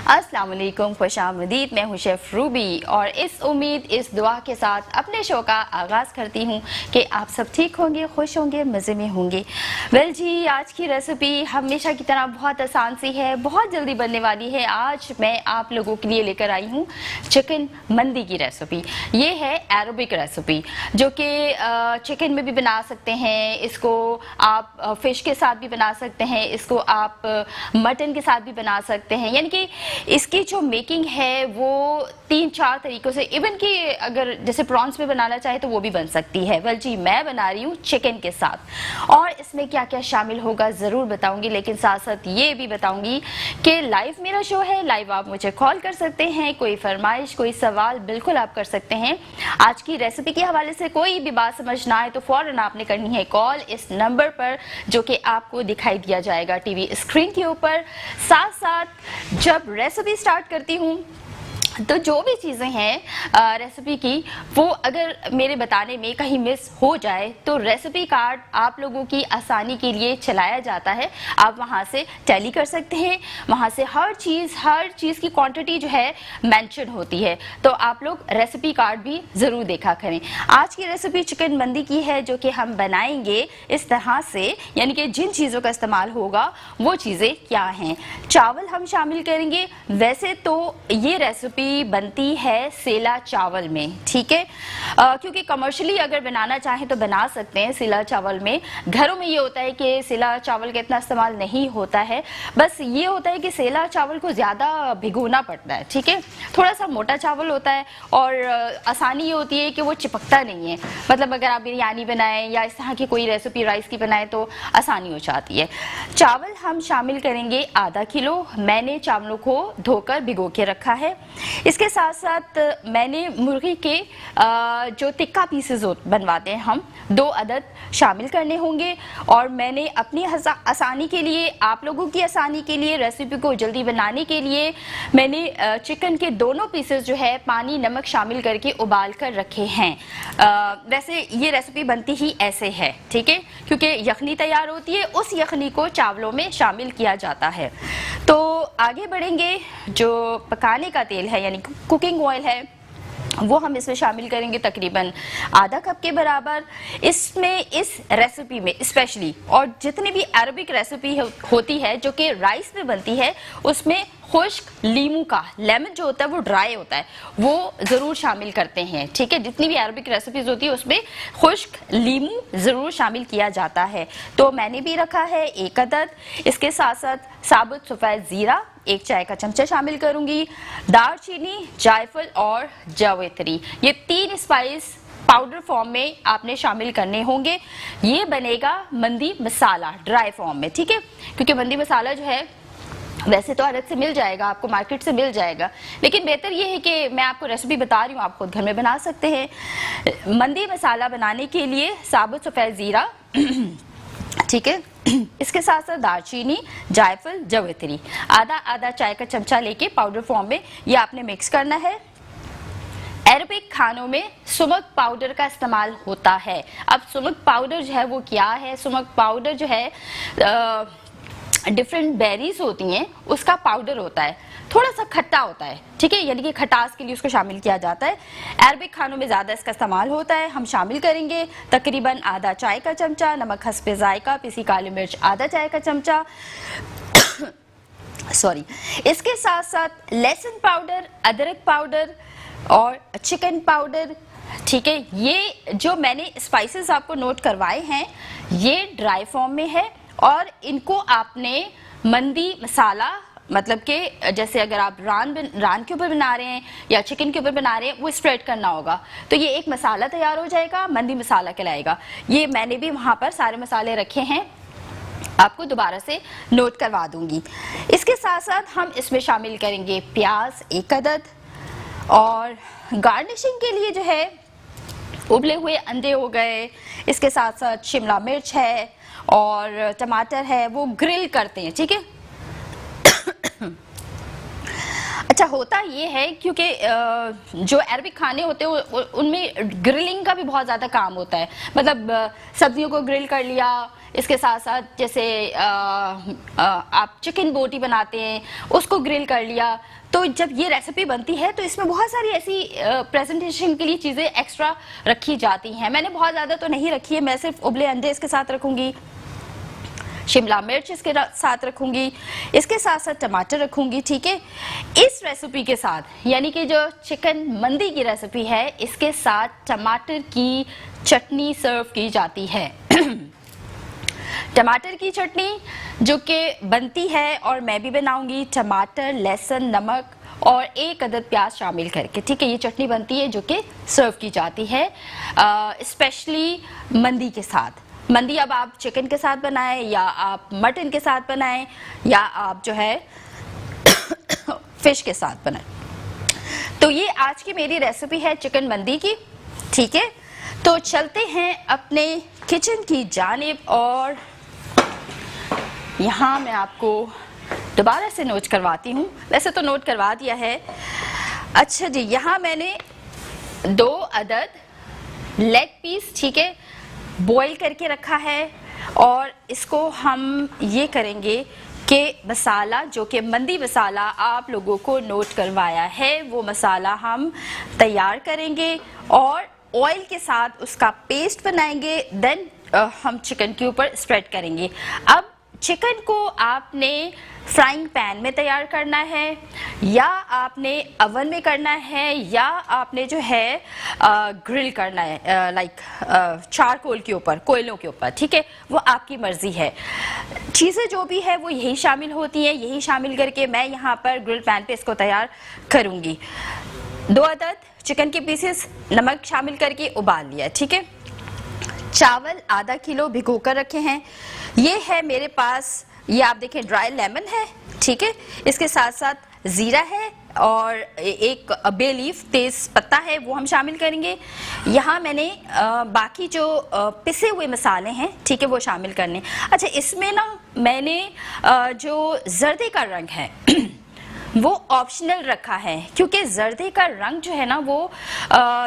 अस्सलाम वालेकुम, खुशामदीद। मैं हूं शेफ रूबी और इस उम्मीद, इस दुआ के साथ अपने शो का आगाज़ करती हूं कि आप सब ठीक होंगे, खुश होंगे, मज़े में होंगे। वेल जी, आज की रेसिपी हमेशा की तरह बहुत आसान सी है, बहुत जल्दी बनने वाली है। आज मैं आप लोगों के लिए लेकर आई हूँ चिकन मंदी की रेसिपी। ये है अरबिक रेसिपी जो कि चिकन में भी बना सकते हैं, इसको आप फिश के साथ भी बना सकते हैं, इसको आप मटन के साथ भी बना सकते हैं। यानी कि इसकी जो मेकिंग है वो 3-4 तरीकों से, इवन कि अगर जैसे प्रॉन्स में बनाना चाहे तो वो भी बन सकती है। वेल जी, मैं बना रही हूँ चिकन के साथ और इसमें क्या क्या शामिल होगा ज़रूर बताऊंगी, लेकिन साथ साथ ये भी बताऊंगी कि लाइव मेरा शो है, लाइव आप मुझे कॉल कर सकते हैं, कोई फरमाइश, कोई सवाल बिल्कुल आप कर सकते हैं। आज की रेसिपी के हवाले से कोई भी बात समझ ना आए तो फौरन आपने करनी है कॉल इस नंबर पर जो कि आपको दिखाई दिया जाएगा टीवी स्क्रीन के ऊपर। साथ साथ जब रेसिपी स्टार्ट करती हूँ तो जो भी चीज़ें हैं रेसिपी की, वो अगर मेरे बताने में कहीं मिस हो जाए तो रेसिपी कार्ड आप लोगों की आसानी के लिए चलाया जाता है। आप वहां से टैली कर सकते हैं, वहां से हर चीज़ की क्वांटिटी जो है मेंशन होती है, तो आप लोग रेसिपी कार्ड भी ज़रूर देखा करें। आज की रेसिपी चिकन मंदी की है जो कि हम बनाएंगे इस तरह से, यानी कि जिन चीज़ों का इस्तेमाल होगा वो चीज़ें क्या हैं। चावल हम शामिल करेंगे। वैसे तो ये रेसिपी बनती है सेला चावल में, ठीक है, क्योंकि कमर्शियली अगर बनाना चाहें तो बना सकते हैं सेला चावल में। घरों में ये होता है कि सेला चावल का इतना इस्तेमाल नहीं होता है, बस ये होता है कि सेला चावल को ज़्यादा भिगोना पड़ता है, ठीक है। थोड़ा सा मोटा चावल होता है और आसानी ये होती है कि वो चिपकता नहीं है। मतलब अगर आप बिरयानी बनाएं या इस तरह की कोई रेसिपी राइस की बनाएं तो आसानी हो जाती है। चावल हम शामिल करेंगे आधा किलो। मैंने चावलों को धोकर भिगो के रखा है। इसके साथ साथ मैंने मुर्गी के जो टिक्का पीसेस बनवाते हैं हम, 2 अदद शामिल करने होंगे। और मैंने अपनी आसानी के लिए, आप लोगों की आसानी के लिए, रेसिपी को जल्दी बनाने के लिए मैंने चिकन के दोनों पीसेस जो है पानी नमक शामिल करके उबाल कर रखे हैं। वैसे ये रेसिपी बनती ही ऐसे है, ठीक है, क्योंकि यखनी तैयार होती है, उस यखनी को चावलों में शामिल किया जाता है। तो आगे बढ़ेंगे। जो पकाने का तेल है यानी कुकिंग ऑयल है वो हम इसमें शामिल करेंगे तकरीबन आधा कप के बराबर। इसमें इस रेसिपी में स्पेशली, और जितनी भी अरबिक रेसिपी होती है जो कि राइस में बनती है, उसमें खुश्क लीमू का, लेमन जो होता है वो ड्राई होता है, वो ज़रूर शामिल करते हैं, ठीक है। जितनी भी अरबिक रेसिपीज होती है उसमें खुश्क लीमू ज़रूर शामिल किया जाता है। तो मैंने भी रखा है 1 अदद। इसके साथ साथ साबुत सफ़ेद ज़ीरा 1 चाय का चमचा शामिल करूंगी। दालचीनी, जायफल और जावित्री, ये 3 स्पाइस पाउडर फॉर्म में आपने शामिल करने होंगे। ये बनेगा मंदी मसाला ड्राई फॉर्म में, ठीक है, क्योंकि मंदी मसाला जो है वैसे तो अलग से मिल जाएगा, आपको मार्केट से मिल जाएगा, लेकिन बेहतर ये है कि मैं आपको रेसिपी बता रही हूँ, आप खुद घर में बना सकते हैं। मंदी मसाला बनाने के लिए साबुत सफ़ेद ज़ीरा ठीक है, इसके साथ साथ दालचीनी, जायफल, जावित्री आधा चाय का चमचा लेके पाउडर फॉर्म में ये आपने मिक्स करना है। अरबिक खानों में सुमक पाउडर का इस्तेमाल होता है। अब सुमक पाउडर जो है वो क्या है? सुमक पाउडर जो है डिफरेंट बेरीज होती हैं, उसका पाउडर होता है, थोड़ा सा खट्टा होता है, ठीक है, यानी कि खटास के लिए उसको शामिल किया जाता है। अरबिक खानों में ज़्यादा इसका इस्तेमाल होता है। हम शामिल करेंगे तकरीबन आधा चाय का चमचा नमक हस्बे जायका, पिसी काली मिर्च आधा चाय का चमचा सॉरी। इसके साथ साथ लहसुन पाउडर, अदरक पाउडर और चिकन पाउडर, ठीक है। ये जो मैंने स्पाइसेस आपको नोट करवाए हैं ये ड्राई फॉर्म में है और इनको आपने मंदी मसाला, मतलब कि जैसे अगर आप रान के ऊपर बना रहे हैं या चिकन के ऊपर बना रहे हैं, वो स्प्रेड करना होगा, तो ये एक मसाला तैयार हो जाएगा, मंदी मसाला कहलाएगा। ये मैंने भी वहाँ पर सारे मसाले रखे हैं, आपको दोबारा से नोट करवा दूंगी। इसके साथ साथ हम इसमें शामिल करेंगे प्याज 1 अदद और गार्निशिंग के लिए जो है उबले हुए अंडे हो गए, इसके साथ साथ शिमला मिर्च है और टमाटर है, वो ग्रिल करते हैं, ठीक है। अच्छा, होता ये है क्योंकि जो अरबिक खाने होते हैं उनमें ग्रिलिंग का भी बहुत ज़्यादा काम होता है। मतलब सब्जियों को ग्रिल कर लिया इसके साथ साथ जैसे आप चिकन बोटी बनाते हैं, उसको ग्रिल कर लिया। तो जब ये रेसिपी बनती है तो इसमें बहुत सारी ऐसी प्रेजेंटेशन के लिए चीज़ें एक्स्ट्रा रखी जाती हैं। मैंने बहुत ज़्यादा तो नहीं रखी है, मैं सिर्फ उबले अंडे इसके साथ रखूँगी, शिमला मिर्च इसके साथ रखूंगी, इसके साथ साथ टमाटर रखूंगी। ठीक है, इस रेसिपी के साथ यानी कि जो चिकन मंदी की रेसिपी है, इसके साथ टमाटर की चटनी सर्व की जाती है। टमाटर की चटनी जो कि बनती है और मैं भी बनाऊंगी, टमाटर, लहसुन, नमक और एक अदद प्याज शामिल करके। ठीक है, ये चटनी बनती है जो कि सर्व की जाती है स्पेशली मंदी के साथ। मंदी अब आप चिकन के साथ बनाएं या आप मटन के साथ बनाएं या आप जो है फिश के साथ बनाएं। तो ये आज की मेरी रेसिपी है चिकन मंदी की। ठीक है, तो चलते हैं अपने किचन की जानिब और यहाँ मैं आपको दोबारा से नोट करवाती हूँ, वैसे तो नोट करवा दिया है। अच्छा जी, यहाँ मैंने 2 अदद लेग पीस, ठीक है, बॉईल करके रखा है और इसको हम ये करेंगे कि मसाला जो कि मंदी मसाला आप लोगों को नोट करवाया है, वो मसाला हम तैयार करेंगे और ऑयल के साथ उसका पेस्ट बनाएंगे। देन हम चिकन के ऊपर स्प्रेड करेंगे। अब चिकन को आपने फ्राइंग पैन में तैयार करना है या आपने अवन में करना है या आपने जो है ग्रिल करना है, लाइक चारकोल के ऊपर, कोयलों के ऊपर। ठीक है, वो आपकी मर्जी है। चीज़ें जो भी है वो यही शामिल होती हैं, यही शामिल करके मैं यहाँ पर ग्रिल पैन पे इसको तैयार करूँगी। 2 अदद चिकन के पीसेस नमक शामिल करके उबाल लिया। ठीक है, चावल आधा किलो भिगो कर रखे हैं। ये है मेरे पास, ये आप देखें ड्राई लेमन है। ठीक है, इसके साथ साथ जीरा है और एक बे लीफ तेज पत्ता है, वो हम शामिल करेंगे। यहाँ मैंने बाकी जो पिसे हुए मसाले हैं, ठीक है, वो शामिल करने। अच्छा, इसमें ना मैंने जो जर्दे का रंग है वो ऑप्शनल रखा है, क्योंकि जर्दे का रंग जो है ना वो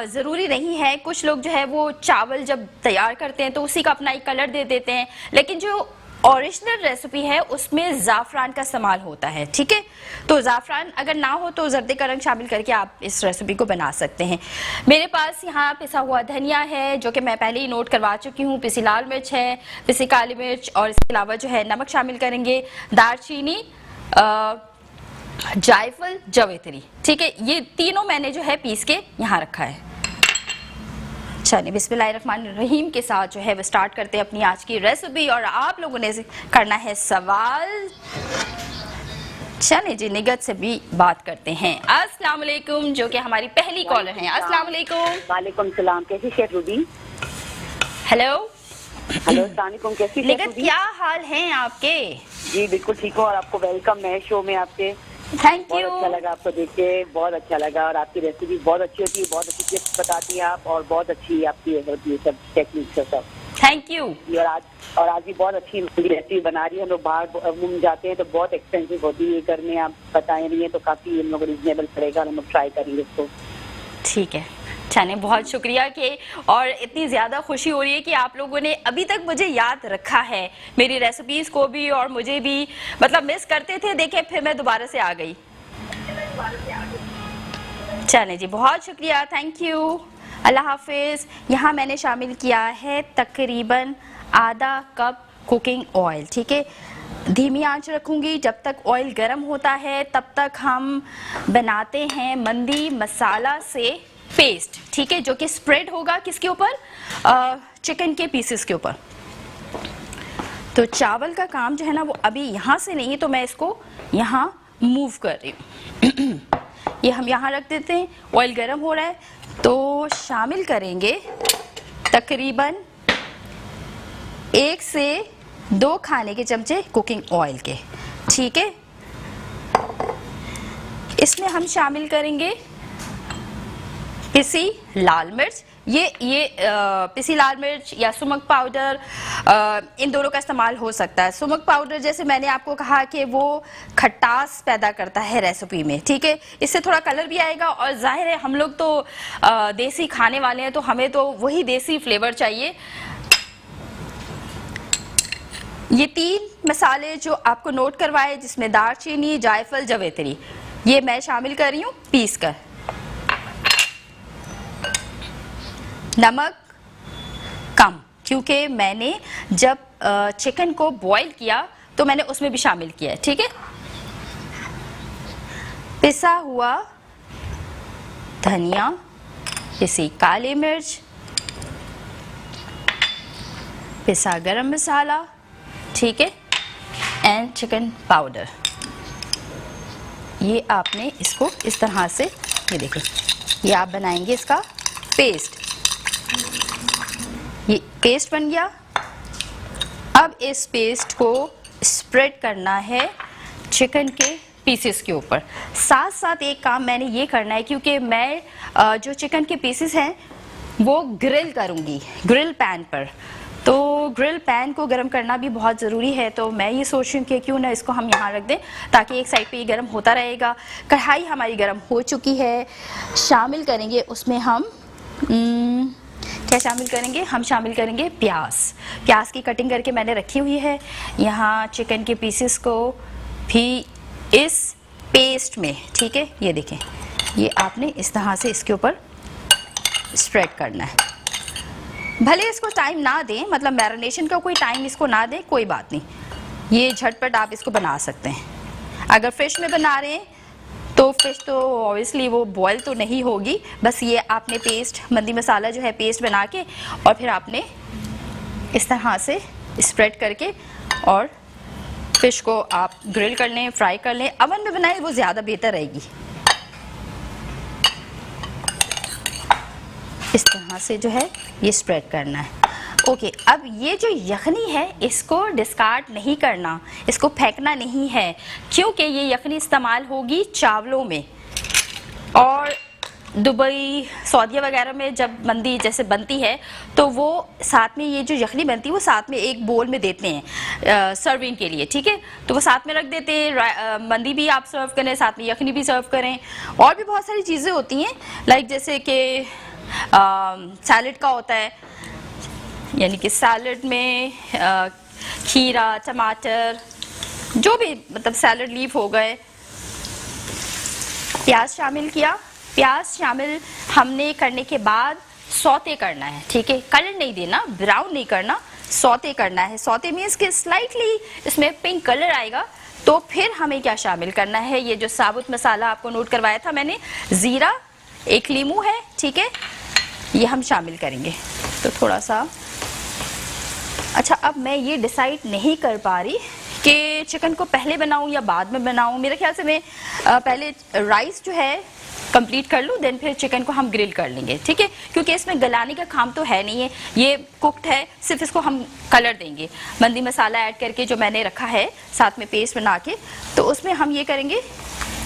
ज़रूरी नहीं है। कुछ लोग जो है वो चावल जब तैयार करते हैं तो उसी का अपना एक कलर दे देते हैं, लेकिन जो ओरिजिनल रेसिपी है उसमें ज़ाफ़रान का इस्तेमाल होता है। ठीक है, तो ज़ाफ़रान अगर ना हो तो जर्दे का रंग शामिल करके आप इस रेसिपी को बना सकते हैं। मेरे पास यहाँ पिसा हुआ धनिया है जो कि मैं पहले ही नोट करवा चुकी हूँ, पिसी लाल मिर्च है, पिसी काली मिर्च और इसके अलावा जो है नमक शामिल करेंगे, दालचीनी, जायफल, जवेत्री। ठीक है, ये तीनों मैंने जो है पीस के यहाँ रखा है। चलिए बिस्मिल्लाहिर्रहमानिर्रहीम के साथ जो है वो स्टार्ट करते हैं अपनी आज की रेसिपी और आप लोगों ने करना है सवाल। चलिए जी, निगत से भी बात करते हैं। अस्सलाम वालेकुम, जो कि हमारी पहली कॉलर हैं। अस्सलाम वालेकुम। वालेकुम सलाम, कैसी शेफ रूबी? हेलो हेलो, अस्सलाम वालेकुम, कैसी शेफ निगत, रूबी? क्या हाल हैं आपके? जी बिल्कुल ठीक हूँ और आपको वेलकम है शो में आपके। थैंक बहुत यू। अच्छा लगा आपको देख के, बहुत अच्छा लगा। और आपकी रेसिपी बहुत अच्छी होती है, बहुत अच्छी टिप्स बताती हैं आप और बहुत अच्छी आपकी होती है सब टेक्निक्स है सब। Thank you. और आज भी बहुत अच्छी रेसिपी बना रही है। हम लोग बाहर घूम जाते हैं तो बहुत एक्सपेंसिव होती है, घर में आप बताए रही है तो काफी हम लोग रिजनेबल पड़ेगा, हम लोग ट्राई करेंगे इसको। ठीक है, चलिए बहुत शुक्रिया कि और इतनी ज़्यादा खुशी हो रही है कि आप लोगों ने अभी तक मुझे याद रखा है, मेरी रेसिपीज़ को भी और मुझे भी, मतलब मिस करते थे, देखें फिर मैं दोबारा से आ गई। चलें जी, बहुत शुक्रिया, थैंक यू, अल्लाह हाफिज़। यहाँ मैंने शामिल किया है तकरीबन आधा कप कुकिंग ऑयल। ठीक है, धीमी आंच रखूँगी जब तक ऑयल गर्म होता है, तब तक हम बनाते हैं मंदी मसाला से पेस्ट। ठीक है, जो कि स्प्रेड होगा किसके ऊपर, चिकन के पीसेस के ऊपर। तो चावल का काम जो है ना वो अभी यहाँ से नहीं है, तो मैं इसको यहाँ मूव कर रही हूँ। ये हम यहाँ रख देते हैं। ऑयल गर्म हो रहा है तो शामिल करेंगे तकरीबन 1 से 2 खाने के चमचे कुकिंग ऑयल के। ठीक है, इसमें हम शामिल करेंगे पिसी लाल मिर्च। ये पिसी लाल मिर्च या सुमक पाउडर, इन दोनों का इस्तेमाल हो सकता है। सुमक पाउडर जैसे मैंने आपको कहा कि वो खटास पैदा करता है रेसिपी में। ठीक है, इससे थोड़ा कलर भी आएगा और जाहिर है हम लोग तो देसी खाने वाले हैं तो हमें तो वही देसी फ्लेवर चाहिए। ये 3 मसाले जो आपको नोट करवाए, जिसमें दालचीनी, जायफल, जवेत्री, ये मैं शामिल कर रही हूँ पीस कर। नमक कम, क्योंकि मैंने जब चिकन को बॉईल किया तो मैंने उसमें भी शामिल किया है, ठीक है। पिसा हुआ धनिया, पिसी काली मिर्च, पिसा गरम मसाला, ठीक है, एंड चिकन पाउडर। ये आपने इसको इस तरह से, ये देखिए, ये आप बनाएंगे इसका पेस्ट। ये पेस्ट बन गया। अब इस पेस्ट को स्प्रेड करना है चिकन के पीसेस के ऊपर। साथ साथ एक काम मैंने ये करना है, क्योंकि मैं जो चिकन के पीसेस हैं वो ग्रिल करूँगी ग्रिल पैन पर, तो ग्रिल पैन को गर्म करना भी बहुत ज़रूरी है। तो मैं ये सोच रही हूँ कि क्यों ना इसको हम यहाँ रख दें, ताकि एक साइड पे ये गर्म होता रहेगा। कढ़ाई हमारी गर्म हो चुकी है। शामिल करेंगे उसमें हम क्या शामिल करेंगे? हम शामिल करेंगे प्याज की कटिंग करके मैंने रखी हुई है। यहाँ चिकन के पीसेस को भी इस पेस्ट में, ठीक है, ये देखें, ये आपने इस तरह से इसके ऊपर स्प्रेड करना है। भले इसको टाइम ना दें, मतलब मैरिनेशन का कोई टाइम इसको ना दें, कोई बात नहीं, ये झटपट आप इसको बना सकते हैं। अगर फिश में बना रहे हैं तो फिश तो ऑब्वियसली वो बॉयल तो नहीं होगी, बस ये आपने पेस्ट, मंदी मसाला जो है पेस्ट बना के और फिर आपने इस तरह से स्प्रेड करके और फिश को आप ग्रिल कर लें, फ्राई कर लें। अवन में बनाएं वो ज़्यादा बेहतर रहेगी। इस तरह से जो है ये स्प्रेड करना है। ओके, अब ये जो यखनी है इसको डिस्कार्ड नहीं करना, इसको फेंकना नहीं है, क्योंकि ये यखनी इस्तेमाल होगी चावलों में। और दुबई, सऊदी वगैरह में जब मंदी जैसे बनती है तो वो साथ में ये जो यखनी बनती है वो साथ में एक बोल में देते हैं सर्विंग के लिए, ठीक है, तो वो साथ में रख देते हैं। मंदी भी आप सर्व करें, साथ में यखनी भी सर्व करें। और भी बहुत सारी चीज़ें होती हैं, लाइक जैसे कि सैलड का होता है, यानी कि सैलड में खीरा, टमाटर, जो भी मतलब सैलड लीफ हो गए। प्याज शामिल किया। प्याज शामिल हमने करने के बाद सौते करना है, ठीक है, कलर नहीं देना, ब्राउन नहीं करना, सौते करना है। सौते मीन्स कि स्लाइटली इसमें पिंक कलर आएगा। तो फिर हमें क्या शामिल करना है? ये जो साबुत मसाला आपको नोट करवाया था मैंने, ज़ीरा, एक लीमू है, ठीक है, ये हम शामिल करेंगे। तो थोड़ा सा, अच्छा, अब मैं ये डिसाइड नहीं कर पा रही कि चिकन को पहले बनाऊं या बाद में बनाऊं। मेरे ख्याल से मैं पहले राइस जो है कंप्लीट कर लूं, देन फिर चिकन को हम ग्रिल कर लेंगे, ठीक है, क्योंकि इसमें गलाने का काम तो है नहीं है, ये कुक्ड है, सिर्फ इसको हम कलर देंगे। मंदी मसाला ऐड करके जो मैंने रखा है साथ में पेस्ट बना के, तो उसमें हम ये करेंगे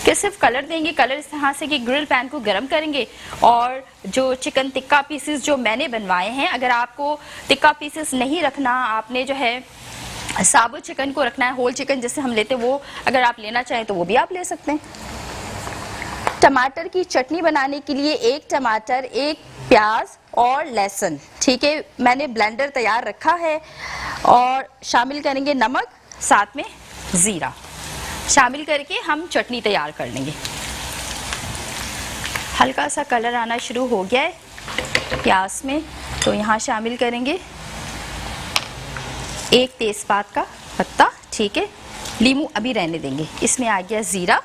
कि सिर्फ कलर देंगे। कलर इस तरह से कि ग्रिल पैन को गर्म करेंगे और जो चिकन टिक्का पीसेस जो मैंने बनवाए हैं, अगर आपको टिक्का पीसेस नहीं रखना, आपने जो है साबुत चिकन को रखना है, होल चिकन जैसे हम लेते हैं, वो अगर आप लेना चाहें तो वो भी आप ले सकते हैं। टमाटर की चटनी बनाने के लिए 1 टमाटर, 1 प्याज और लहसुन, ठीक है, मैंने ब्लेंडर तैयार रखा है। और शामिल करेंगे नमक, साथ में ज़ीरा शामिल करके हम चटनी तैयार कर लेंगे। हल्का सा कलर आना शुरू हो गया है प्याज में, तो यहाँ शामिल करेंगे 1 तेज़पात का पत्ता, ठीक है, लीमू अभी रहने देंगे। इसमें आ गया ज़ीरा।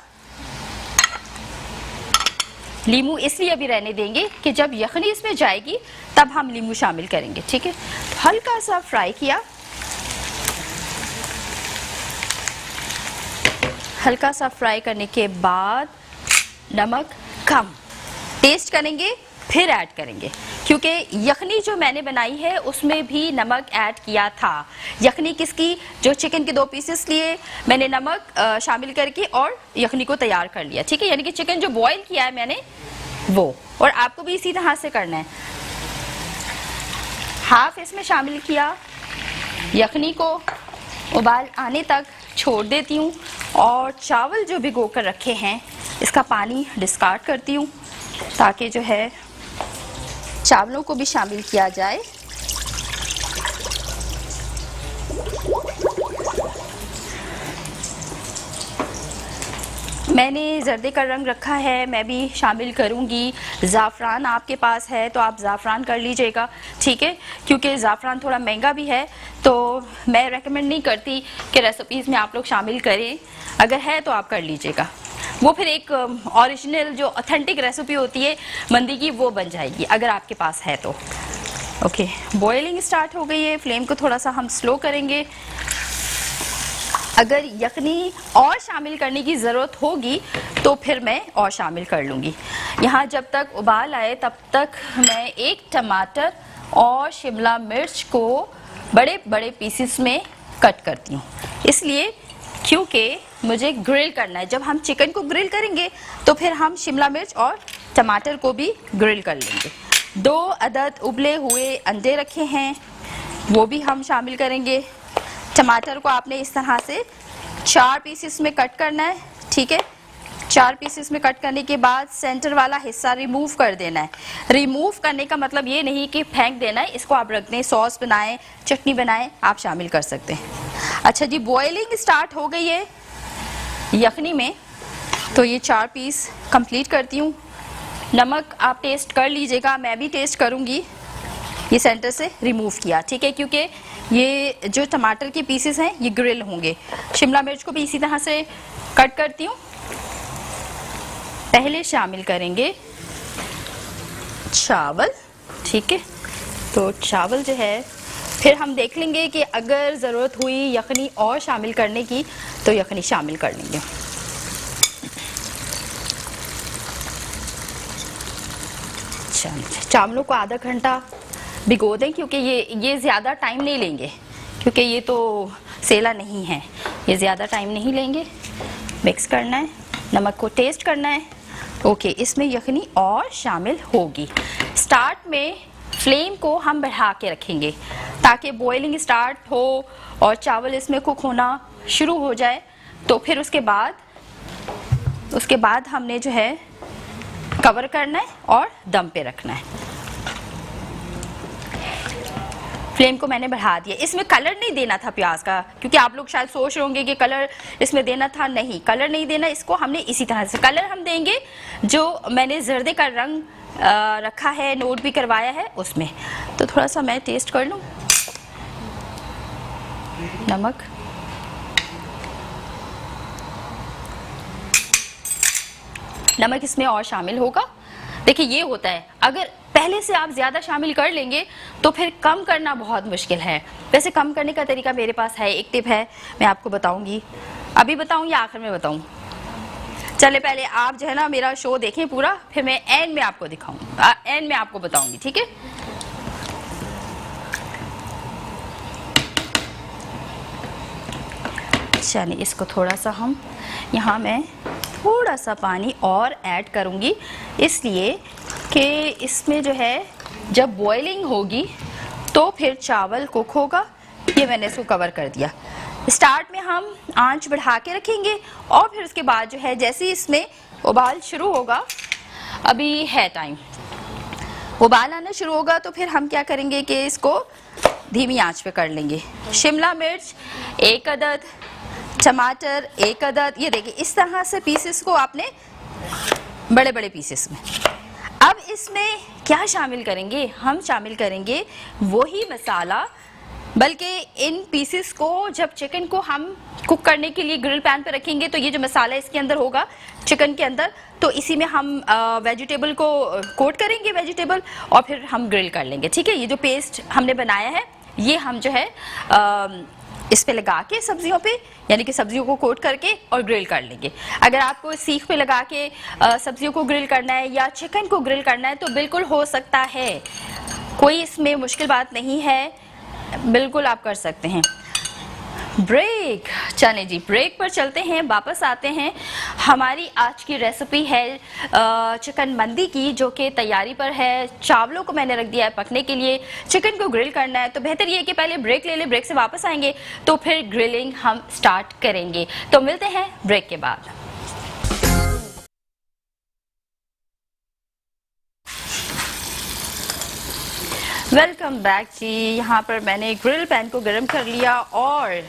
लीमू इसलिए अभी रहने देंगे कि जब यखनी इसमें जाएगी तब हम लीमू शामिल करेंगे, ठीक है। तो हल्का सा फ्राई किया, हल्का सा फ्राई करने के बाद नमक कम टेस्ट करेंगे, फिर ऐड करेंगे, क्योंकि यखनी जो मैंने बनाई है उसमें भी नमक ऐड किया था। यखनी किसकी? जो चिकन के 2 पीसेस लिए मैंने नमक शामिल करके और यखनी को तैयार कर लिया, ठीक है, यानी कि चिकन जो बॉईल किया है मैंने वो, और आपको भी इसी तरह से करना है। हाफ इसमें शामिल किया, यखनी को उबाल आने तक छोड़ देती हूँ और चावल जो भिगो कर रखे हैं इसका पानी डिस्कार्ड करती हूँ, ताकि जो है चावलों को भी शामिल किया जाए। मैंने जर्दे का रंग रखा है, मैं भी शामिल करूंगी। ज़ाफ़रान आपके पास है तो आप ज़ाफ़रान कर लीजिएगा, ठीक है, क्योंकि ज़ाफ़रान थोड़ा महंगा भी है तो मैं रेकमेंड नहीं करती कि रेसिपीज़ में आप लोग शामिल करें। अगर है तो आप कर लीजिएगा, वो फिर एक ओरिजिनल जो ऑथेंटिक रेसिपी होती है मंदी की वो बन जाएगी अगर आपके पास है तो। ओके, बॉइलिंग स्टार्ट हो गई है, फ्लेम को थोड़ा सा हम स्लो करेंगे। अगर यखनी और शामिल करने की ज़रूरत होगी तो फिर मैं और शामिल कर लूँगी। यहाँ जब तक उबाल आए तब तक मैं एक टमाटर और शिमला मिर्च को बड़े बड़े पीसेस में कट करती हूँ, इसलिए क्योंकि मुझे ग्रिल करना है। जब हम चिकन को ग्रिल करेंगे तो फिर हम शिमला मिर्च और टमाटर को भी ग्रिल कर लेंगे। 2 अदद उबले हुए अंडे रखे हैं, वो भी हम शामिल करेंगे। टमाटर को आपने इस तरह से 4 पीसेस में कट करना है, ठीक है। 4 पीसेस में कट करने के बाद सेंटर वाला हिस्सा रिमूव कर देना है। रिमूव करने का मतलब ये नहीं कि फेंक देना है, इसको आप रख दें, सॉस बनाएं, चटनी बनाएं, आप शामिल कर सकते हैं। अच्छा जी, बॉइलिंग स्टार्ट हो गई है यखनी में, तो ये 4 पीस कंप्लीट करती हूँ। नमक आप टेस्ट कर लीजिएगा, मैं भी टेस्ट करूँगी। ये सेंटर से रिमूव किया, ठीक है, क्योंकि ये जो टमाटर के पीसेस हैं ये ग्रिल होंगे। शिमला मिर्च को भी इसी तरह से कट करती हूँ। पहले शामिल करेंगे चावल, ठीक है, तो चावल जो है फिर हम देख लेंगे कि अगर ज़रूरत हुई यखनी और शामिल करने की तो यखनी शामिल कर लेंगे। चावलों को आधा घंटा भिगो दें, क्योंकि ये ज़्यादा टाइम नहीं लेंगे, क्योंकि ये तो सेला नहीं है, ये ज़्यादा टाइम नहीं लेंगे। मिक्स करना है, नमक को टेस्ट करना है। ओके, इसमें यखनी और शामिल होगी। स्टार्ट में फ्लेम को हम बढ़ा के रखेंगे ताकि बॉइलिंग स्टार्ट हो और चावल इसमें कुक होना शुरू हो जाए। तो फिर उसके बाद हमने जो है कवर करना है और दम पे रखना है। फ्लेम को मैंने बढ़ा दिया। इसमें कलर नहीं देना था प्याज का, क्योंकि आप लोग शायद सोच रहे होंगे कि कलर इसमें देना था। नहीं, कलर नहीं देना, इसको हमने इसी तरह से कलर हम देंगे जो मैंने जर्दे का रंग रखा है, नोट भी करवाया है उसमें। तो थोड़ा सा मैं टेस्ट कर लूँ। नमक, नमक इसमें और शामिल होगा। देखिए ये होता है, अगर पहले से आप ज़्यादा शामिल कर लेंगे तो फिर कम करना बहुत मुश्किल है। वैसे कम करने का तरीका मेरे पास है, एक टिप है, मैं आपको बताऊंगी। अभी बताऊं या आखिर में बताऊं? चले पहले आप जो है ना मेरा शो देखें पूरा, फिर मैं एंड में आपको दिखाऊंगा, एंड में आपको बताऊंगी, ठीक है। चलिए इसको थोड़ा सा हम यहाँ मैं थोड़ा सा पानी और ऐड करूँगी, इसलिए कि इसमें जो है जब बॉइलिंग होगी तो फिर चावल कुक होगा। ये मैंने इसको कवर कर दिया। स्टार्ट में हम आंच बढ़ा के रखेंगे और फिर उसके बाद जो है जैसे ही इसमें उबाल शुरू होगा, अभी है टाइम, उबाल आना शुरू होगा तो फिर हम क्या करेंगे कि इसको धीमी आंच पे कर लेंगे। शिमला मिर्च 1 अदद, टमाटर 1 अदद, ये देखिए इस तरह से पीसेस को आपने बड़े बड़े पीसेस में। अब इसमें क्या शामिल करेंगे? हम शामिल करेंगे वही मसाला, बल्कि इन पीसेस को जब चिकन को हम कुक करने के लिए ग्रिल पैन पे रखेंगे तो ये जो मसाला इसके अंदर होगा चिकन के अंदर, तो इसी में हम वेजिटेबल को कोट करेंगे, वेजिटेबल, और फिर हम ग्रिल कर लेंगे, ठीक है। ये जो पेस्ट हमने बनाया है ये हम जो है इस पे लगा के सब्जियों पे, यानी कि सब्जियों को कोट करके और ग्रिल कर लेंगे। अगर आपको सीख पे लगा के सब्जियों को ग्रिल करना है या चिकन को ग्रिल करना है तो बिल्कुल हो सकता है, कोई इसमें मुश्किल बात नहीं है, बिल्कुल आप कर सकते हैं। ब्रेक, चलें जी ब्रेक पर चलते हैं, वापस आते हैं। हमारी आज की रेसिपी है चिकन मंदी की, जो कि तैयारी पर है। चावलों को मैंने रख दिया है पकने के लिए, चिकन को ग्रिल करना है, तो बेहतर ये है कि पहले ब्रेक ले लें, ब्रेक से वापस आएंगे तो फिर ग्रिलिंग हम स्टार्ट करेंगे। तो मिलते हैं ब्रेक के बाद। वेलकम बैक जी। यहाँ पर मैंने ग्रिल पैन को गर्म कर लिया और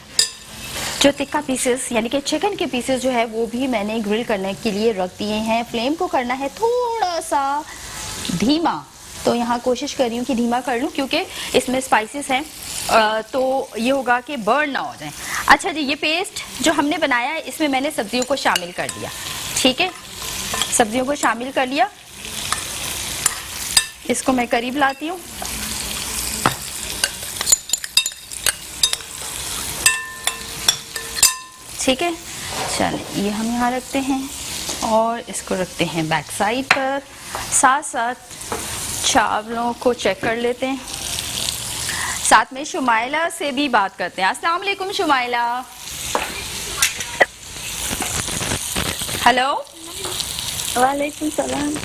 जो टिक्का पीसेस यानी कि चिकन के पीसेस जो है वो भी मैंने ग्रिल करने के लिए रख दिए हैं। फ्लेम को करना है थोड़ा सा धीमा, तो यहाँ कोशिश कर रही हूँ कि धीमा कर लूँ क्योंकि इसमें स्पाइसेस हैं, तो ये होगा कि बर्न ना हो जाए। अच्छा जी, ये पेस्ट जो हमने बनाया है इसमें मैंने सब्जियों को शामिल कर दिया। ठीक है, सब्जियों को शामिल कर लिया। इसको मैं करीब लाती हूँ। ठीक है, चलिए ये हम यहाँ रखते हैं और इसको रखते हैं बैक साइड पर। साथ साथ चावलों को चेक कर लेते हैं, साथ में शुमाइला से भी बात करते हैं। अस्सलाम वालेकुम शुमाइला। हेलो, वालेकुम सलाम।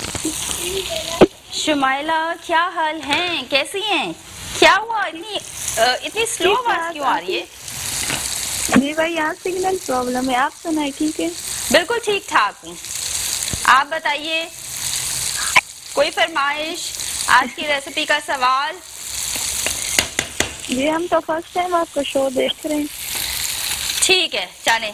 शुमाइला क्या हाल है, कैसी हैं? क्या हुआ, इतनी स्लो आवाज क्यों आ रही है? जी भाई, यहाँ सिग्नल प्रॉब्लम है। आप सुनाए ठीक है? बिल्कुल ठीक ठाक हूँ। आप बताइए, कोई फरमाइश, आज की रेसिपी का सवाल? जी हम तो फर्स्ट टाइम आपका शो देख रहे हैं। ठीक है, चले,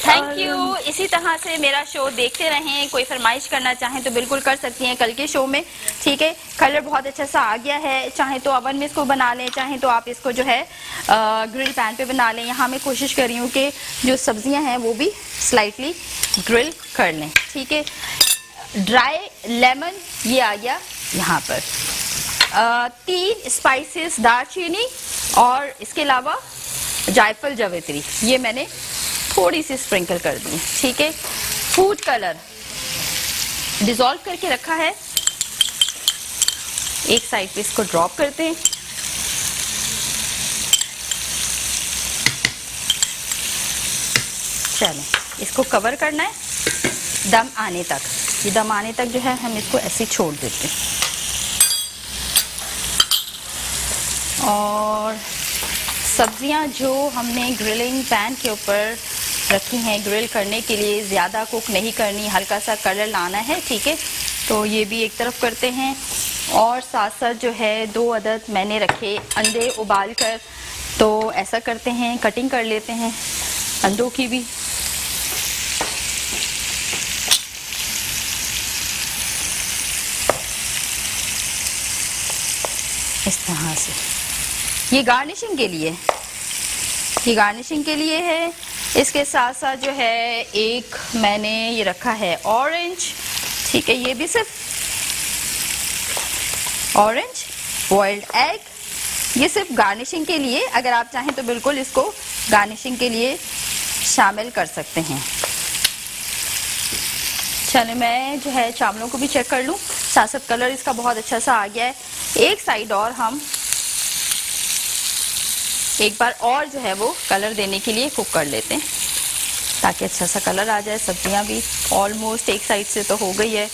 थैंक यू। इसी तरह से मेरा शो देखते रहें। कोई फरमाइश करना चाहें तो बिल्कुल कर सकती हैं कल के शो में। ठीक है, कलर बहुत अच्छा सा आ गया है। चाहे तो ओवन में इसको बना लें, चाहे तो आप इसको जो है ग्रिल पैन पे बना लें। यहाँ मैं कोशिश कर रही हूँ कि जो सब्जियां हैं वो भी स्लाइटली ग्रिल कर लें। ठीक है, ड्राई लेमन ये आ गया यहाँ पर। 3 स्पाइसेस, दालचीनी और इसके अलावा जायफल जावित्री, ये मैंने थोड़ी सी स्प्रिंकल कर दी। ठीक है, फूड कलर डिसॉल्व करके रखा है, एक साइड पे इसको ड्रॉप करते हैं। चलें, इसको कवर करना है दम आने तक। ये दम आने तक जो है हम इसको ऐसे छोड़ देते हैं। और सब्जियां जो हमने ग्रिलिंग पैन के ऊपर रखी हैं ग्रिल करने के लिए, ज़्यादा कुक नहीं करनी, हल्का सा कलर लाना है। ठीक है, तो ये भी एक तरफ करते हैं। और साथ साथ जो है 2 अदद मैंने रखे अंडे उबाल कर, तो ऐसा करते हैं कटिंग कर लेते हैं अंडों की भी। इस तरह से ये गार्निशिंग के लिए, ये गार्निशिंग के लिए है। इसके साथ साथ जो है एक मैंने ये रखा है ऑरेंज। ठीक है, ये भी सिर्फ ऑरेंज, बॉइल्ड एग, ये सिर्फ गार्निशिंग के लिए। अगर आप चाहें तो बिल्कुल इसको गार्निशिंग के लिए शामिल कर सकते हैं। चलिए मैं जो है चावलों को भी चेक कर लूँ। साथ साथ कलर इसका बहुत अच्छा सा आ गया है। एक साइड और हम एक बार और जो है वो कलर देने के लिए कुक कर लेते हैं ताकि अच्छा सा कलर आ जाए। सब्जियां भी ऑलमोस्ट एक साइड से तो हो गई है।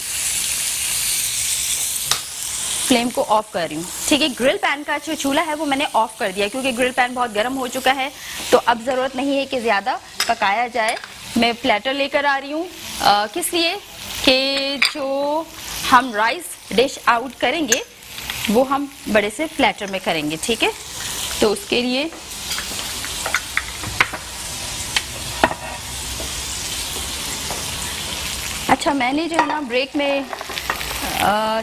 फ्लेम को ऑफ कर रही हूँ। ठीक है, ग्रिल पैन का जो चूल्हा है वो मैंने ऑफ कर दिया क्योंकि ग्रिल पैन बहुत गर्म हो चुका है, तो अब ज़रूरत नहीं है कि ज़्यादा पकाया जाए। मैं प्लेटर लेकर आ रही हूँ, किस लिए कि जो हम राइस डिश आउट करेंगे वो हम बड़े से प्लेटर में करेंगे। ठीक है, तो उसके लिए अच्छा मैंने जो है ना ब्रेक में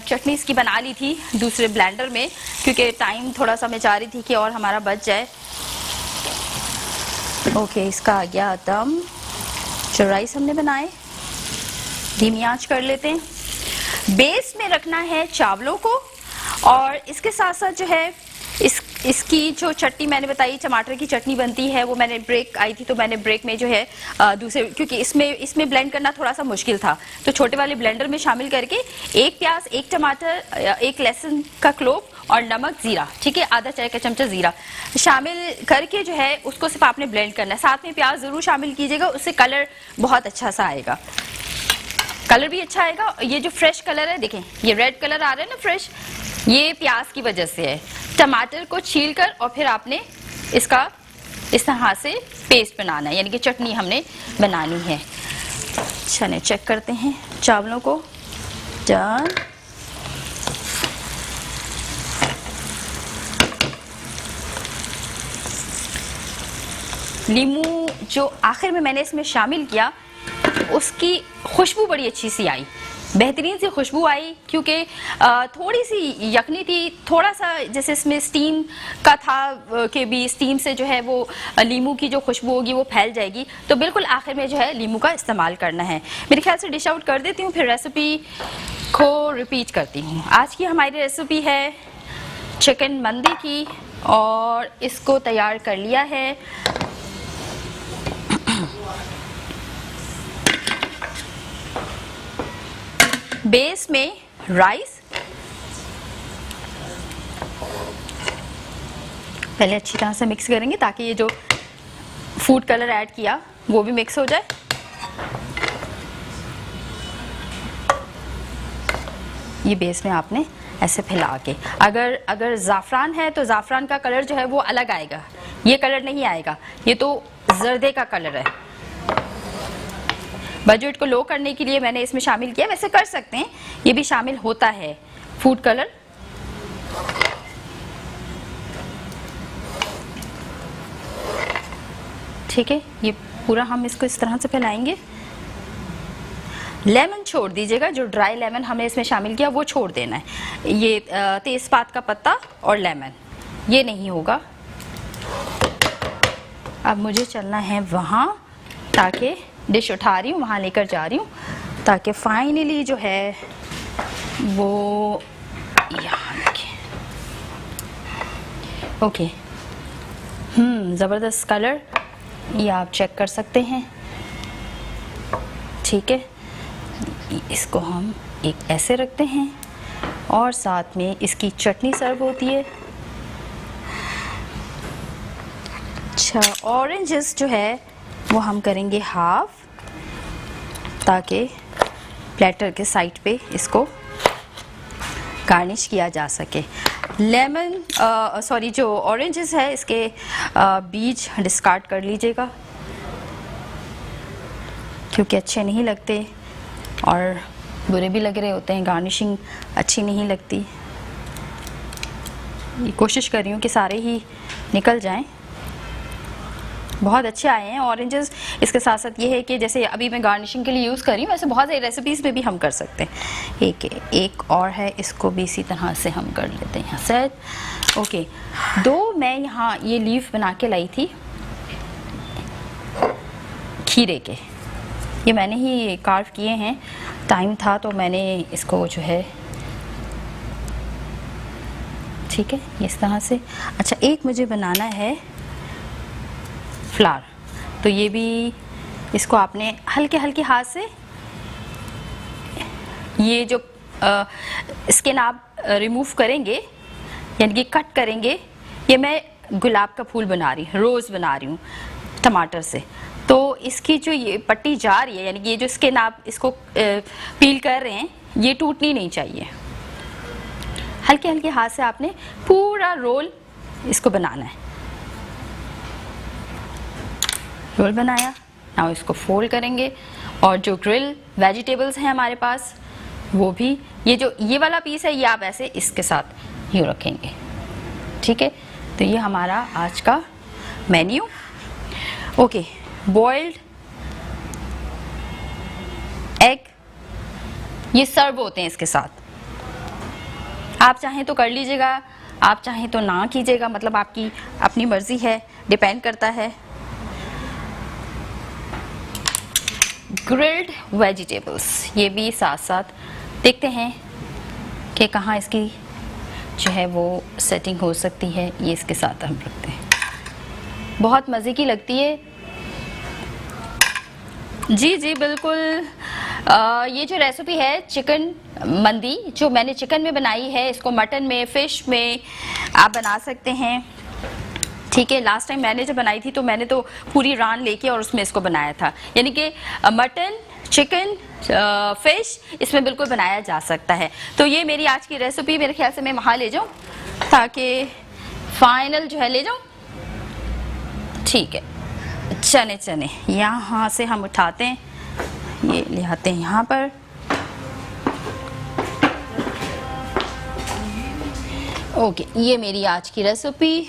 चटनी इसकी बना ली थी दूसरे ब्लेंडर में, क्योंकि टाइम थोड़ा सा मैं चाह रही थी कि और हमारा बच जाए। ओके, इसका आ गया दम। जो राइस हमने बनाए धीमी आंच कर लेते हैं। बेस में रखना है चावलों को, और इसके साथ साथ जो है इसकी जो चटनी मैंने बताई टमाटर की चटनी बनती है, वो मैंने ब्रेक आई थी तो मैंने ब्रेक में जो है दूसरे, क्योंकि इसमें ब्लेंड करना थोड़ा सा मुश्किल था तो छोटे वाले ब्लेंडर में शामिल करके 1 प्याज, 1 टमाटर, 1 लहसुन का क्लोव और नमक, जीरा, ठीक है, आधा चाय का चमचा जीरा शामिल करके जो है उसको सिर्फ आपने ब्लेंड करना है। साथ में प्याज जरूर शामिल कीजिएगा, उससे कलर बहुत अच्छा सा आएगा, कलर भी अच्छा आएगा। ये जो फ्रेश कलर है देखें, ये रेड कलर आ रहा है ना फ्रेश, ये प्याज की वजह से है। टमाटर को छीलकर और फिर आपने इसका इस तरह से पेस्ट बनाना है, यानी कि चटनी हमने बनानी है। चलिए चेक करते हैं चावलों को। डन। लीमू जो आखिर में मैंने इसमें शामिल किया उसकी खुशबू बड़ी अच्छी सी आई, बेहतरीन सी खुशबू आई, क्योंकि थोड़ी सी यखनी थी, थोड़ा सा जैसे इसमें स्टीम का था कि भी स्टीम से जो है वो लीमू की जो खुशबू होगी वो फैल जाएगी। तो बिल्कुल आखिर में जो है लीमू का इस्तेमाल करना है। मेरे ख्याल से डिश आउट कर देती हूँ, फिर रेसिपी को रिपीट करती हूँ। आज की हमारी रेसिपी है चिकन मंदी की और इसको तैयार कर लिया है बेस में राइस। पहले अच्छी तरह से मिक्स करेंगे ताकि ये जो फूड कलर ऐड किया वो भी मिक्स हो जाए। ये बेस में आपने ऐसे फैला के, अगर ज़ाफ़रान है तो ज़ाफ़रान का कलर जो है वो अलग आएगा, ये कलर नहीं आएगा, ये तो जर्दे का कलर है। बजट को लो करने के लिए मैंने इसमें शामिल किया, वैसे कर सकते हैं, ये भी शामिल होता है फूड कलर। ठीक है, ये पूरा हम इसको इस तरह से फैलाएंगे। लेमन छोड़ दीजिएगा, जो ड्राई लेमन हमने इसमें शामिल किया वो छोड़ देना है। ये तेज़पात का पत्ता और लेमन ये नहीं होगा। अब मुझे चलना है वहाँ, ताकि डिश उठा रही हूँ वहाँ लेकर जा रही हूँ, ताकि फाइनली जो है वो यहाँ रखें। ओके, ज़बरदस्त कलर, ये आप चेक कर सकते हैं। ठीक है, इसको हम एक ऐसे रखते हैं और साथ में इसकी चटनी सर्व होती है। अच्छा, ऑरेंजेस जो है वो हम करेंगे हाफ, ताकि प्लेटर के साइड पे इसको गार्निश किया जा सके। लेमन सॉरी जो ऑरेंजेस है इसके बीज डिस्कार्ड कर लीजिएगा, क्योंकि अच्छे नहीं लगते और बुरे भी लग रहे होते हैं, गार्निशिंग अच्छी नहीं लगती। ये कोशिश कर रही हूँ कि सारे ही निकल जाएं। बहुत अच्छे आए हैं ऑरेंजेस। इसके साथ साथ ये है कि जैसे अभी मैं गार्निशिंग के लिए यूज़ कर रही हूँ, वैसे बहुत सारी रेसिपीज़ में भी हम कर सकते हैं। एक और है, इसको भी इसी तरह से हम कर लेते हैं यहाँ सेट। ओके, दो मैं यहाँ ये लीफ बना के लाई थी खीरे के, ये मैंने ही कार्व किए हैं, टाइम था तो मैंने इसको जो है, ठीक है, इस तरह से। अच्छा, एक मुझे बनाना है फ्लावर, तो ये भी इसको आपने हल्के हल्के हाथ से, ये जो स्किन आप रिमूव करेंगे यानी कि कट करेंगे। ये मैं गुलाब का फूल बना रही हूँ, रोज़ बना रही हूँ टमाटर से, तो इसकी जो ये पट्टी जा रही है, यानी कि ये जो स्किन आप इसको पील कर रहे हैं, ये टूटनी नहीं चाहिए। हल्के हल्के हाथ से आपने पूरा रोल इसको बनाना है। रोल बनाया, नाउ इसको फोल्ड करेंगे और जो ग्रिल वेजिटेबल्स हैं हमारे पास वो भी, ये वाला पीस है ये आप ऐसे इसके साथ यूँ रखेंगे। ठीक है, तो ये हमारा आज का मेन्यू। ओके, बॉइल्ड एग ये सर्व होते हैं इसके साथ। आप चाहें तो कर लीजिएगा, आप चाहें तो ना कीजिएगा, मतलब आपकी अपनी मर्जी है, डिपेंड करता है। ग्रिल्ड वेजिटेबल्स ये भी साथ साथ देखते हैं कि कहाँ इसकी जो है वो सेटिंग हो सकती है। ये इसके साथ हम रखते हैं, बहुत मज़े की लगती है। जी जी बिल्कुल। ये जो रेसिपी है चिकन मंदी, जो मैंने चिकन में बनाई है, इसको मटन में, फ़िश में आप बना सकते हैं। ठीक है, लास्ट टाइम मैंने जब बनाई थी तो मैंने तो पूरी रान लेके और उसमें इसको बनाया था, यानी कि मटन, चिकन, फ़िश इसमें बिल्कुल बनाया जा सकता है। तो ये मेरी आज की रेसिपी, मेरे ख्याल से मैं वहाँ ले जाऊँ ताकि फाइनल जो है ले जाऊँ। ठीक है, चने यहाँ से हम उठाते हैं, ये ले आते हैं यहाँ पर। ओके, ये मेरी आज की रेसिपी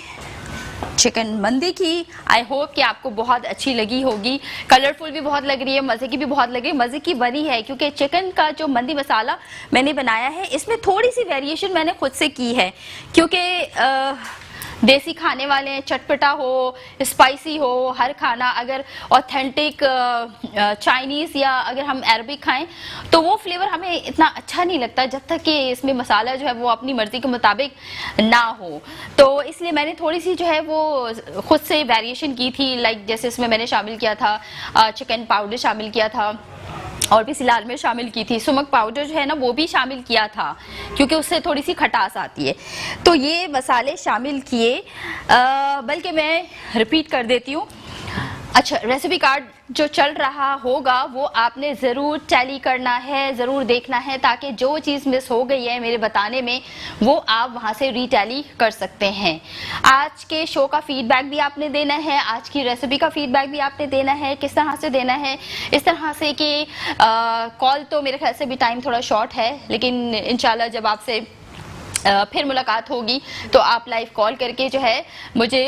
चिकन मंदी की। आई होप कि आपको बहुत अच्छी लगी होगी, कलरफुल भी बहुत लग रही है, मज़े की भी बहुत लग रही है। मज़े की बनी है क्योंकि चिकन का जो मंदी मसाला मैंने बनाया है इसमें थोड़ी सी वेरिएशन मैंने खुद से की है, क्योंकि देसी खाने वाले हैं, चटपटा हो, स्पाइसी हो, हर खाना अगर ऑथेंटिक चाइनीज़ या अगर हम अरबिक खाएं तो वो फ्लेवर हमें इतना अच्छा नहीं लगता जब तक कि इसमें मसाला जो है वो अपनी मर्ज़ी के मुताबिक ना हो। तो इसलिए मैंने थोड़ी सी जो है वो खुद से वेरिएशन की थी। लाइक जैसे इसमें मैंने शामिल किया था चिकन पाउडर शामिल किया था, और भी लाल मिर्च शामिल की थी, सुमक पाउडर जो है ना वो भी शामिल किया था क्योंकि उससे थोड़ी सी खटास आती है। तो ये मसाले शामिल किए, बल्कि मैं रिपीट कर देती हूँ। अच्छा, रेसिपी कार्ड जो चल रहा होगा वो आपने ज़रूर टैली करना है, ज़रूर देखना है, ताकि जो चीज़ मिस हो गई है मेरे बताने में वो आप वहाँ से रीटैली कर सकते हैं। आज के शो का फीडबैक भी आपने देना है, आज की रेसिपी का फीडबैक भी आपने देना है। किस तरह से देना है? इस तरह से कि कॉल तो मेरे ख्याल से भी टाइम थोड़ा शॉर्ट है, लेकिन इंशाल्लाह जब आपसे फिर मुलाकात होगी तो आप लाइव कॉल करके जो है मुझे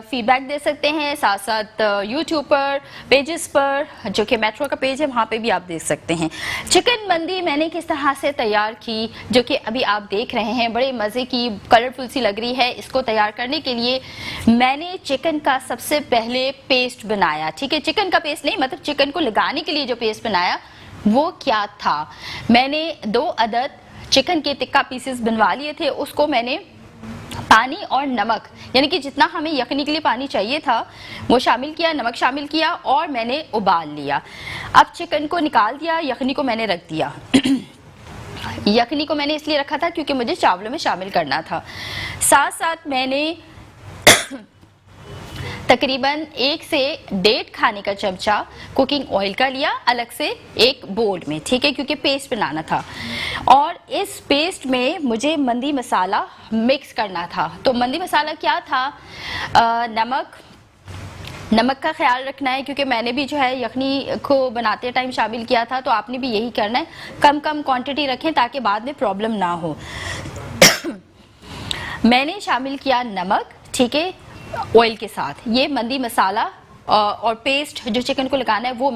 फीडबैक दे सकते हैं। साथ साथ यूट्यूब पर पेजेस पर, जो कि मेट्रो का पेज है, वहाँ पे भी आप देख सकते हैं। चिकन मंदी मैंने किस तरह से तैयार की, जो कि अभी आप देख रहे हैं, बड़े मज़े की कलरफुल सी लग रही है। इसको तैयार करने के लिए मैंने चिकन का सबसे पहले पेस्ट बनाया। ठीक है, चिकन का पेस्ट नहीं, मतलब चिकन को लगाने के लिए जो पेस्ट बनाया वो क्या था। मैंने 2 अदद चिकन के टिक्का पीसेस बनवा लिए थे, उसको मैंने पानी और नमक, यानी कि जितना हमें यखनी के लिए पानी चाहिए था वो शामिल किया, नमक शामिल किया और मैंने उबाल लिया। अब चिकन को निकाल दिया, यखनी को मैंने रख दिया। यखनी को मैंने इसलिए रखा था क्योंकि मुझे चावलों में शामिल करना था। साथ साथ मैंने तकरीबन 1 से 1.5 खाने का चमचा कुकिंग ऑयल का लिया अलग से एक बोल में, ठीक है, क्योंकि पेस्ट बनाना था। और इस पेस्ट में मुझे मंदी मसाला मिक्स करना था। तो मंदी मसाला क्या था? नमक का ख्याल रखना है, क्योंकि मैंने भी जो है यखनी को बनाते टाइम शामिल किया था, तो आपने भी यही करना है, कम कम क्वांटिटी रखें ताकि बाद में प्रॉब्लम ना हो। मैंने शामिल किया नमक, ठीक है, ऑयल के साथ। ये मंदी मसाला और पेस्ट जो चिकन को लगाना है वो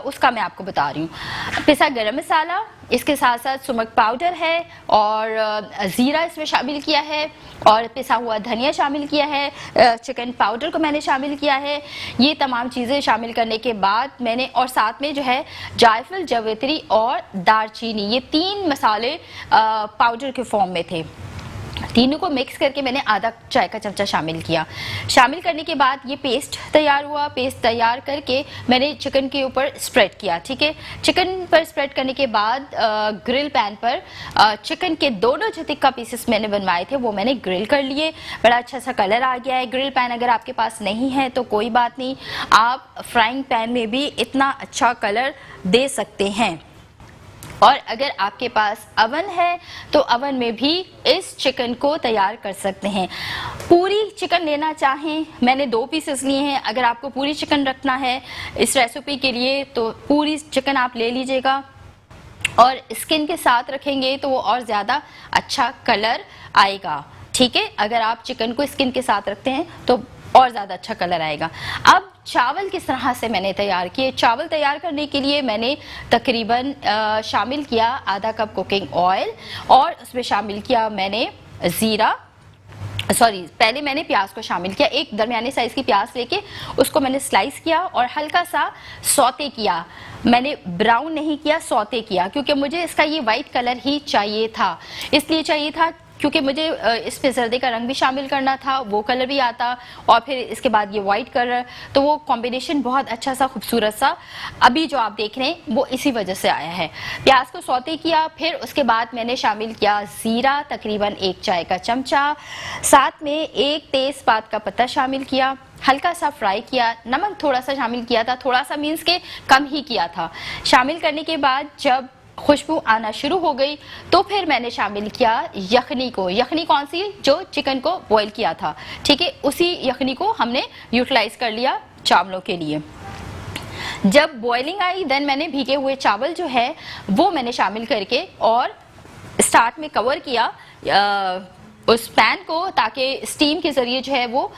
उसका मैं आपको बता रही हूँ। पिसा गरम मसाला, इसके साथ साथ सुमक पाउडर है और ज़ीरा इसमें शामिल किया है, और पिसा हुआ धनिया शामिल किया है, चिकन पाउडर को मैंने शामिल किया है। ये तमाम चीज़ें शामिल करने के बाद मैंने, और साथ में जो है जायफल, जवित्री और दालचीनी, ये 3 मसाले पाउडर के फॉर्म में थे। तीनों को मिक्स करके मैंने आधा चाय का चमचा शामिल किया। शामिल करने के बाद ये पेस्ट तैयार हुआ। पेस्ट तैयार करके मैंने चिकन के ऊपर स्प्रेड किया, ठीक है। चिकन पर स्प्रेड करने के बाद ग्रिल पैन पर चिकन के दोनों जो टिक्का पीसेस मैंने बनवाए थे वो मैंने ग्रिल कर लिए। बड़ा अच्छा सा कलर आ गया है। ग्रिल पैन अगर आपके पास नहीं है तो कोई बात नहीं, आप फ्राइंग पैन में भी इतना अच्छा कलर दे सकते हैं। और अगर आपके पास अवन है तो अवन में भी इस चिकन को तैयार कर सकते हैं। पूरी चिकन लेना चाहें, मैंने 2 पीसेस लिए हैं। अगर आपको पूरी चिकन रखना है इस रेसिपी के लिए तो पूरी चिकन आप ले लीजिएगा, और स्किन के साथ रखेंगे तो वो और ज़्यादा अच्छा कलर आएगा, ठीक है। अगर आप चिकन को स्किन के साथ रखते हैं तो और ज़्यादा अच्छा कलर आएगा। अब चावल किस तरह से मैंने तैयार किए? चावल तैयार करने के लिए मैंने तकरीबन शामिल किया आधा कप कुकिंग ऑयल, और उसमें शामिल किया मैंने पहले मैंने प्याज को शामिल किया। एक दरमियाने साइज़ की प्याज लेके उसको मैंने स्लाइस किया और हल्का सा सौते किया। मैंने ब्राउन नहीं किया, सौते किया, क्योंकि मुझे इसका ये वाइट कलर ही चाहिए था। इसलिए चाहिए था क्योंकि मुझे इस पे जर्दे का रंग भी शामिल करना था, वो कलर भी आता, और फिर इसके बाद ये वाइट कलर, तो वो कॉम्बिनेशन बहुत अच्छा सा खूबसूरत सा अभी जो आप देख रहे हैं वो इसी वजह से आया है। प्याज को सौते किया, फिर उसके बाद मैंने शामिल किया ज़ीरा तकरीबन 1 चाय का चमचा, साथ में 1 तेज़पात का पत्ता शामिल किया, हल्का सा फ्राई किया। नमक थोड़ा सा शामिल किया था, थोड़ा सा मीन्स के कम ही किया था। शामिल करने के बाद जब खुशबू आना शुरू हो गई तो फिर मैंने शामिल किया यखनी को। यखनी कौन सी? जो चिकन को बॉईल किया था, ठीक है, उसी यखनी को हमने यूटिलाइज कर लिया चावलों के लिए। जब बॉइलिंग आई देन मैंने भीगे हुए चावल जो है वो मैंने शामिल करके और स्टार्ट में कवर किया उस पैन को, ताकि स्टीम के जरिए जो है वो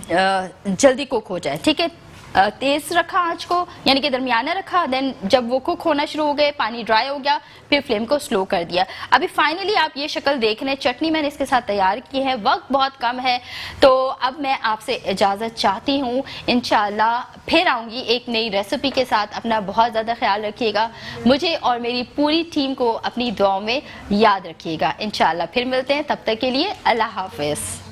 जल्दी कुक हो जाए। ठीक है, तेज रखा आंच को, यानी कि दरमियाना रखा। देन जब वो कुक होना शुरू हो गए, पानी ड्राई हो गया, फिर फ्लेम को स्लो कर दिया। अभी फाइनली आप ये शक्ल देख रहे हैं। चटनी मैंने इसके साथ तैयार की है, वक्त बहुत कम है, तो अब मैं आपसे इजाज़त चाहती हूँ। इंशाल्लाह फिर आऊँगी एक नई रेसिपी के साथ। अपना बहुत ज़्यादा ख्याल रखिएगा, मुझे और मेरी पूरी टीम को अपनी दुआओं में याद रखिएगा। इंशाल्लाह फिर मिलते हैं, तब तक के लिए अल्लाह हाफिज़।